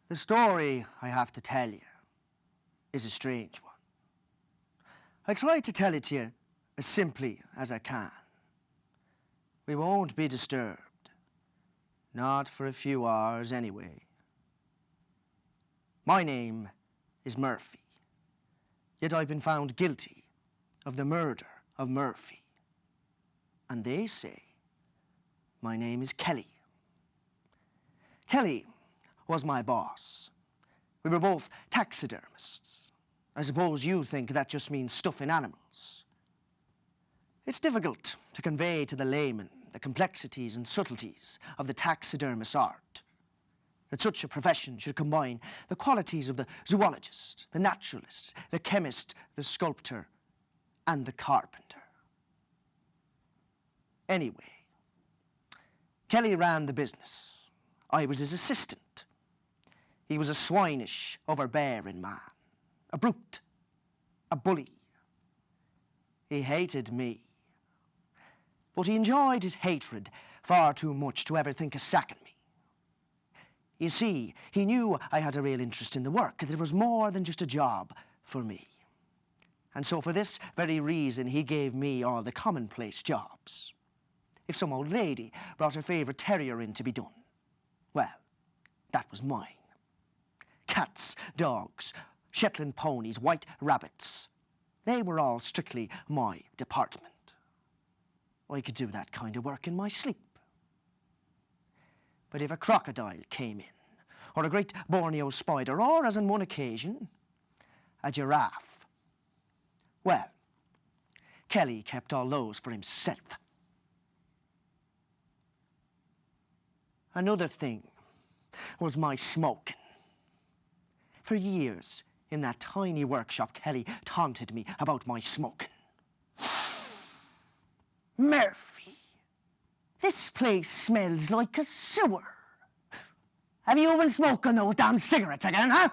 The story I have to tell you is a strange one. I try to tell it to you as simply as I can. We won't be disturbed, not for a few hours anyway. My name is Murphy, yet I've been found guilty of the murder of Murphy. And they say my name is Kelly. Kelly was my boss. We were both taxidermists. I suppose you think that just means stuffing animals. It's difficult to convey to the layman the complexities and subtleties of the taxidermist's art. That such a profession should combine the qualities of the zoologist, the naturalist, the chemist, the sculptor, and the carpenter. Anyway, Kelly ran the business. I was his assistant. He was a swinish, overbearing man, a brute, a bully. He hated me, but he enjoyed his hatred far too much to ever think of sacking me. You see, he knew I had a real interest in the work, that it was more than just a job for me. And so for this very reason, he gave me all the commonplace jobs. If some old lady brought her favourite terrier in to be done, well, that was mine. Cats, dogs, Shetland ponies, white rabbits, they were all strictly my department. I could do that kind of work in my sleep. But if a crocodile came in, or a great Borneo spider, or, as on one occasion, a giraffe, well, Kelly kept all those for himself. Another thing was my smoking. For years, in that tiny workshop, Kelly taunted me about my smoking. Murphy, this place smells like a sewer. Have you been smoking those damn cigarettes again, huh?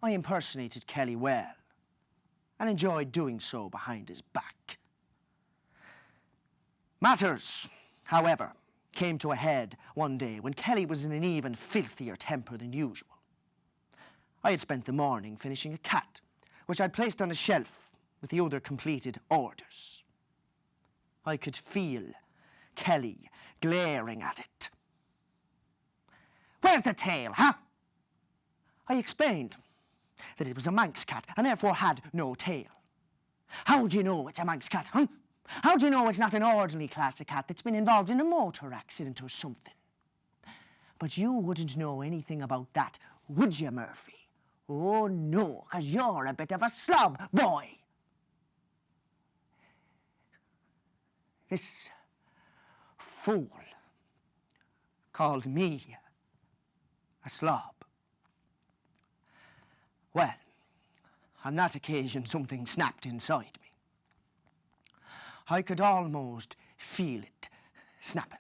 I impersonated Kelly well, and enjoyed doing so behind his back. Matters, however, came to a head one day when Kelly was in an even filthier temper than usual. I had spent the morning finishing a cat, which I'd placed on a shelf with the other completed orders. I could feel Kelly glaring at it. Where's the tail, huh? I explained that it was a Manx cat and therefore had no tail. How do you know it's a Manx cat, huh? How do you know it's not an ordinary classic cat that's been involved in a motor accident or something? But you wouldn't know anything about that, would you, Murphy? Oh, no, 'cause you're a bit of a slob, boy. This fool called me a slob. Well, on that occasion, something snapped inside me. I could almost feel it snapping.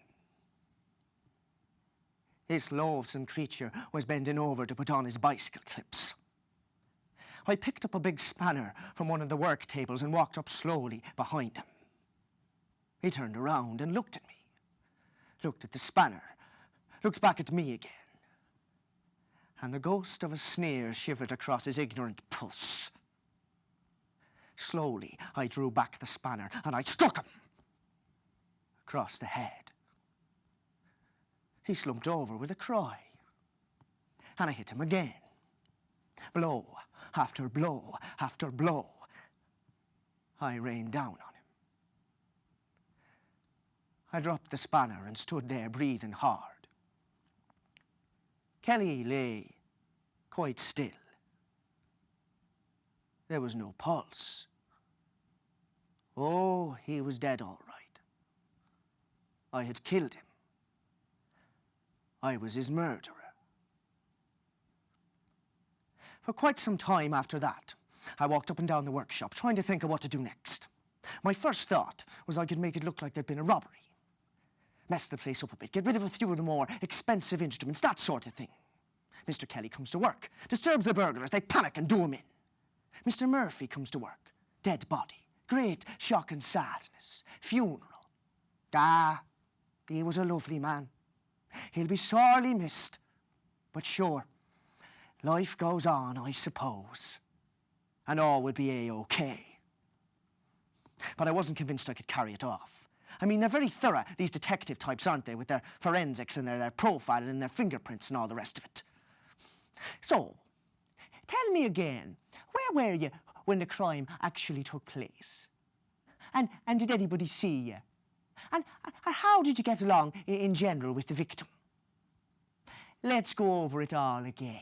This loathsome creature was bending over to put on his bicycle clips. I picked up a big spanner from one of the work tables and walked up slowly behind him. He turned around and looked at me, looked at the spanner, looked back at me again, and the ghost of a sneer shivered across his ignorant pulse. Slowly, I drew back the spanner and I struck him across the head. He slumped over with a cry, and I hit him again. Blow after blow after blow. I rained down on him. I dropped the spanner and stood there breathing hard. Kelly lay quite still. There was no pulse. Oh, he was dead all right. I had killed him. I was his murderer. For quite some time after that, I walked up and down the workshop, trying to think of what to do next. My first thought was I could make it look like there'd been a robbery. Mess the place up a bit, get rid of a few of the more expensive instruments, that sort of thing. Mr. Kelly comes to work, disturbs the burglars, they panic and do him in. Mr. Murphy comes to work, dead body, great shock and sadness, funeral. Ah, he was a lovely man. He'll be sorely missed. But sure, life goes on, I suppose, and all would be A-OK. But I wasn't convinced I could carry it off. I mean, they're very thorough, these detective types, aren't they, with their forensics and their profiling and their fingerprints and all the rest of it. So, tell me again, where were you when the crime actually took place? And did anybody see you? And how did you get along in general with the victim? Let's go over it all again.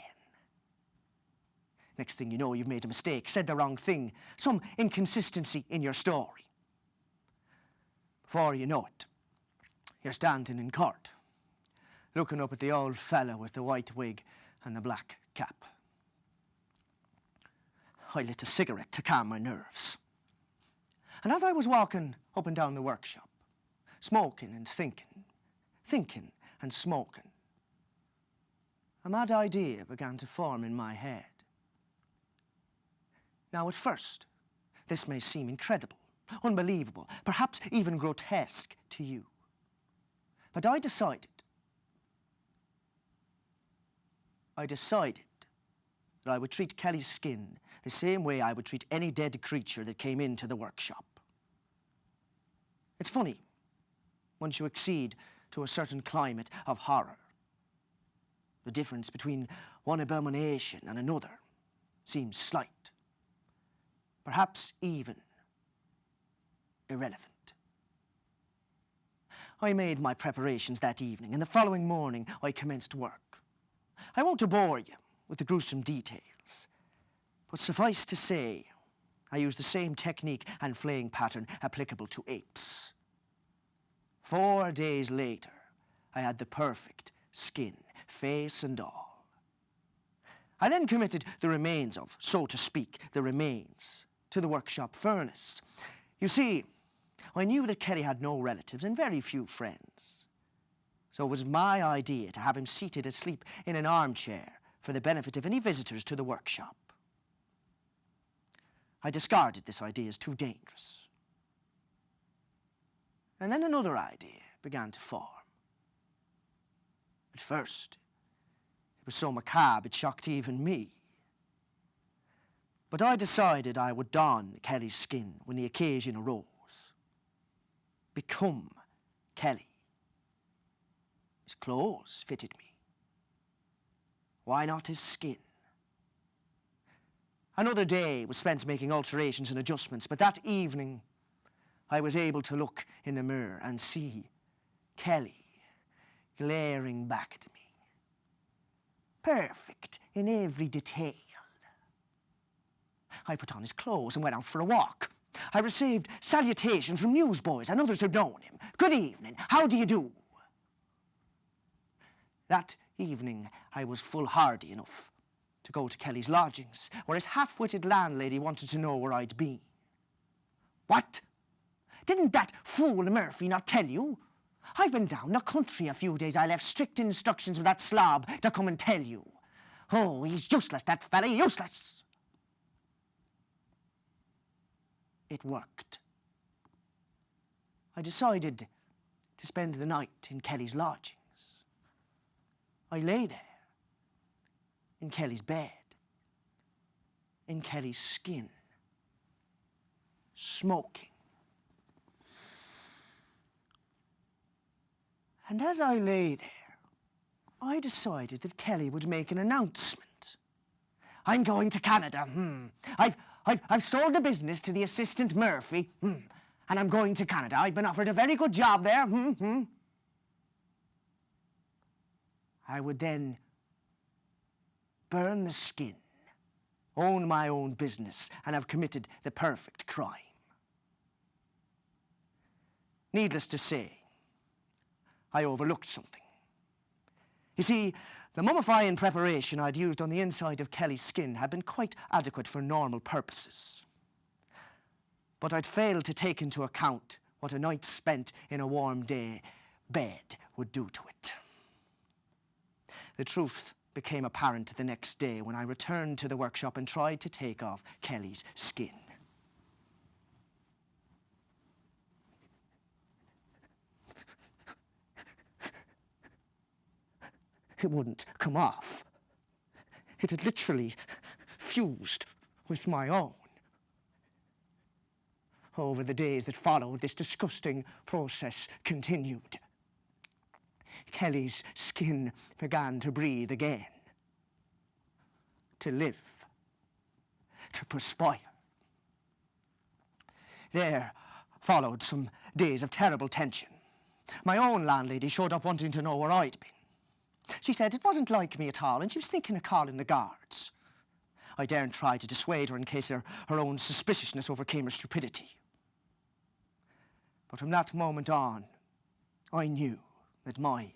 Next thing you know, you've made a mistake, said the wrong thing, some inconsistency in your story. Before you know it, you're standing in court, looking up at the old fella with the white wig and the black cap. I lit a cigarette to calm my nerves. And as I was walking up and down the workshop, smoking and thinking and smoking, a mad idea began to form in my head. Now, at first, this may seem incredible, unbelievable, perhaps even grotesque to you. But I decided that I would treat Kelly's skin the same way I would treat any dead creature that came into the workshop. It's funny, once you accede to a certain climate of horror, the difference between one abomination and another seems slight, perhaps even irrelevant. I made my preparations that evening, and the following morning I commenced work. I won't bore you with the gruesome details, but suffice to say, I used the same technique and flaying pattern applicable to apes. 4 days later, I had the perfect skin, face and all. I then committed the remains of, so to speak, the remains to the workshop furnace. You see, I knew that Kelly had no relatives and very few friends. So it was my idea to have him seated asleep in an armchair for the benefit of any visitors to the workshop. I discarded this idea as too dangerous. And then another idea began to form. At first, it was so macabre it shocked even me. But I decided I would don Kelly's skin when the occasion arose. Become Kelly. His clothes fitted me. Why not his skin? Another day was spent making alterations and adjustments, but that evening I was able to look in the mirror and see Kelly glaring back at me. Perfect in every detail. I put on his clothes and went out for a walk. I received salutations from newsboys and others who'd known him. Good evening, how do you do? That evening, I was foolhardy enough to go to Kelly's lodgings, where his half-witted landlady wanted to know where I'd been. What? Didn't that fool Murphy not tell you? I've been down the country a few days. I left strict instructions with that slob to come and tell you. Oh, he's useless, that fella, useless. It worked. I decided to spend the night in Kelly's lodgings. I lay there, in Kelly's bed, in Kelly's skin, smoking. And as I lay there, I decided that Kelly would make an announcement. I'm going to Canada. I've sold the business to the assistant Murphy, and I'm going to Canada. I've been offered a very good job there. I would then burn the skin, own my own business, and have committed the perfect crime. Needless to say, I overlooked something. You see, the mummifying preparation I'd used on the inside of Kelly's skin had been quite adequate for normal purposes. But I'd failed to take into account what a night spent in a warm day bed would do to it. The truth became apparent the next day when I returned to the workshop and tried to take off Kelly's skin. it wouldn't come off. It had literally fused with my own. Over the days that followed, this disgusting process continued. Kelly's skin began to breathe again, to live, to perspire. There followed some days of terrible tension. My own landlady showed up wanting to know where I'd been. She said it wasn't like me at all, and she was thinking of calling the guards. I daren't try to dissuade her in case her own suspiciousness overcame her stupidity. But from that moment on, I knew that my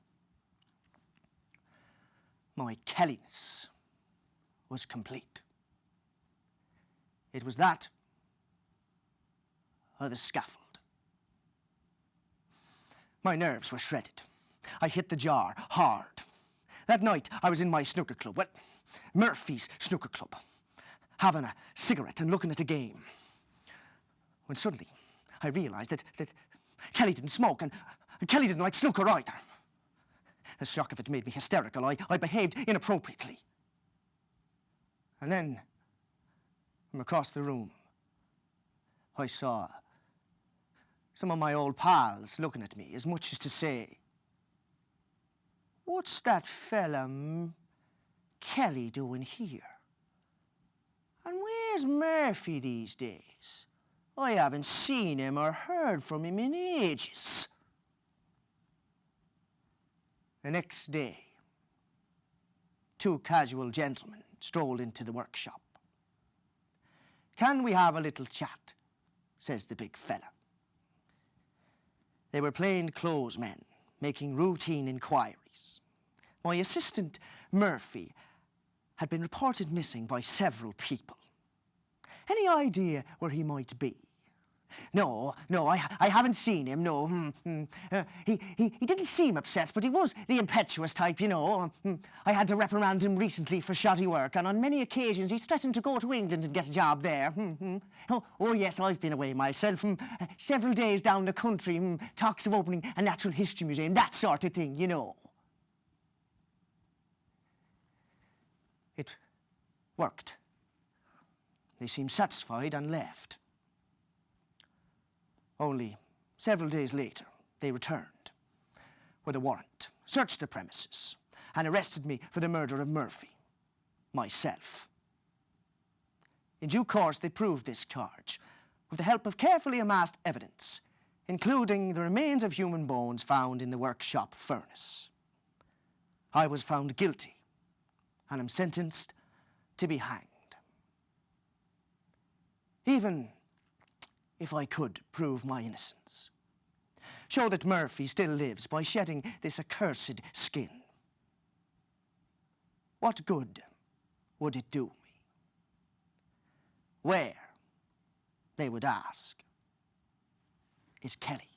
Kellyness was complete. It was that or the scaffold. My nerves were shredded. I hit the jar hard. That night, I was in my snooker club, well, Murphy's snooker club, having a cigarette and looking at a game, when suddenly I realised that Kelly didn't smoke and Kelly didn't like snooker either. The shock of it made me hysterical. I behaved inappropriately. And then, from across the room, I saw some of my old pals looking at me, as much as to say, "What's that fella Kelly doing here? And where's Murphy these days? I haven't seen him or heard from him in ages." The next day, two casual gentlemen strolled into the workshop. "Can we have a little chat?" says the big fella. They were plainclothes men, making routine inquiries. My assistant, Murphy, had been reported missing by several people. Any idea where he might be? No, I haven't seen him, no. He didn't seem obsessed, but he was the impetuous type, you know. I had to reprimand him recently for shoddy work, and on many occasions he's threatened to go to England and get a job there. Oh, yes, I've been away myself. Several days down the country, talks of opening a natural history museum, that sort of thing, you know. It worked. They seemed satisfied and left. Only several days later, they returned with a warrant, searched the premises, and arrested me for the murder of Murphy, myself. In due course, they proved this charge with the help of carefully amassed evidence, including the remains of human bones found in the workshop furnace. I was found guilty and am sentenced to be hanged. Even if I could prove my innocence, show that Murphy still lives by shedding this accursed skin, what good would it do me? Where, they would ask, is Kelly?